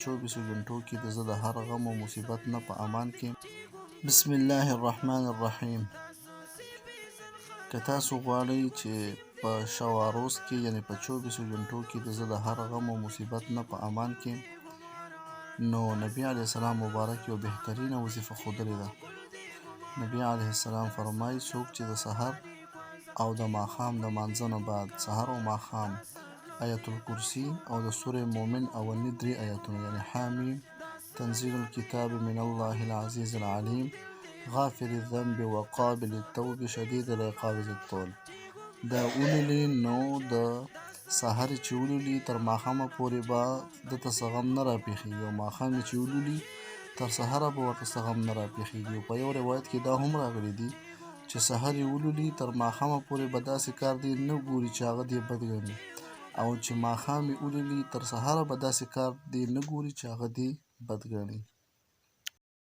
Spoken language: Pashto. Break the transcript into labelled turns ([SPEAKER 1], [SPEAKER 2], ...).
[SPEAKER 1] 24 घنټو کې د زه د هر غم او مصیبت نه په امان کې. بسم الله الرحمن الرحیم. که تاسو غواړئ چې په شوا روز کې یعنی په 24 घنټو کې د زه د هر غم او مصیبت نه په امان کې، نو نبی علیه السلام مبارک یو بهترینه وظیفه ښودلې ده. نبی علیه السلام فرمایي څوک چې د سحر او د ماښام د مانځه نه بعد سحر او ماښام آیت الکرسي او د سورې مؤمن اولني 3 آیتونه یعنی حامیم تنزیل الکتاب من الله العزیز العلیم غافر الذنب وقابل التوب شدید العقاب ذی الطول دا ولولي، نو د سحر چې ولولي تر ماښامه پورې به دته څه غم نه راپېښېږي او ماښام چې ولولي تر سحره به ورته څه غم نه راپېښېږي. او په یو روایت کې دا هم راغلی دي چې سحر یې ولولي تر ماښامه پورې به داسې کار دی نه ګوري چې هغه دې بد ګڼي، او چې ماښام یې ولولي تر سحره به داسې کار دی نه ګوري چې هغه دې بد ګڼي.